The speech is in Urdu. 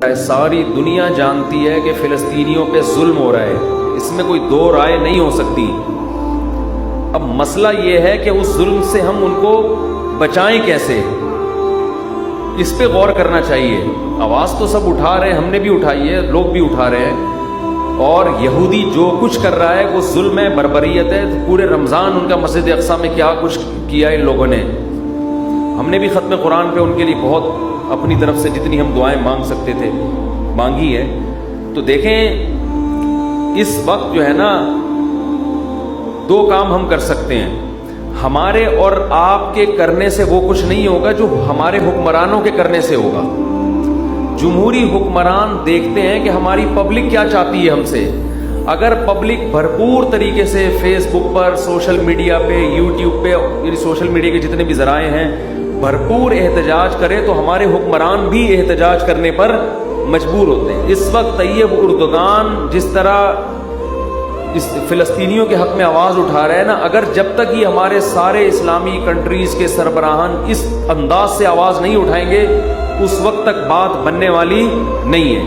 ساری دنیا جانتی ہے کہ فلسطینیوں پہ ظلم ہو رہا ہے، اس میں کوئی دو رائے نہیں ہو سکتی۔ اب مسئلہ یہ ہے کہ اس ظلم سے ہم ان کو بچائیں کیسے، اس پہ غور کرنا چاہیے۔ آواز تو سب اٹھا رہے ہیں، ہم نے بھی اٹھائی ہے، لوگ بھی اٹھا رہے ہیں، اور یہودی جو کچھ کر رہا ہے وہ ظلم ہے، بربریت ہے۔ پورے رمضان ان کا مسجد اقصیٰ میں کیا کچھ کیا ان لوگوں نے۔ ہم نے بھی ختم قرآن پہ ان کے لیے بہت اپنی طرف سے جتنی ہم دعائیں مانگ سکتے تھے مانگی ہے۔ تو دیکھیں اس وقت جو ہے نا، دو کام ہم کر سکتے ہیں۔ ہمارے اور آپ کے کرنے سے وہ کچھ نہیں ہوگا جو ہمارے حکمرانوں کے کرنے سے ہوگا۔ جمہوری حکمران دیکھتے ہیں کہ ہماری پبلک کیا چاہتی ہے ہم سے۔ اگر پبلک بھرپور طریقے سے فیس بک پر، سوشل میڈیا پہ، یوٹیوب پہ، یعنی سوشل میڈیا کے جتنے بھی ذرائع ہیں، بھرپور احتجاج کرے تو ہمارے حکمران بھی احتجاج کرنے پر مجبور ہوتے ہیں۔ اس وقت طیب اردگان جس طرح اس فلسطینیوں کے حق میں آواز اٹھا رہے ہیں نا، اگر جب تک یہ ہمارے سارے اسلامی کنٹریز کے سربراہان اس انداز سے آواز نہیں اٹھائیں گے، اس وقت تک بات بننے والی نہیں ہے۔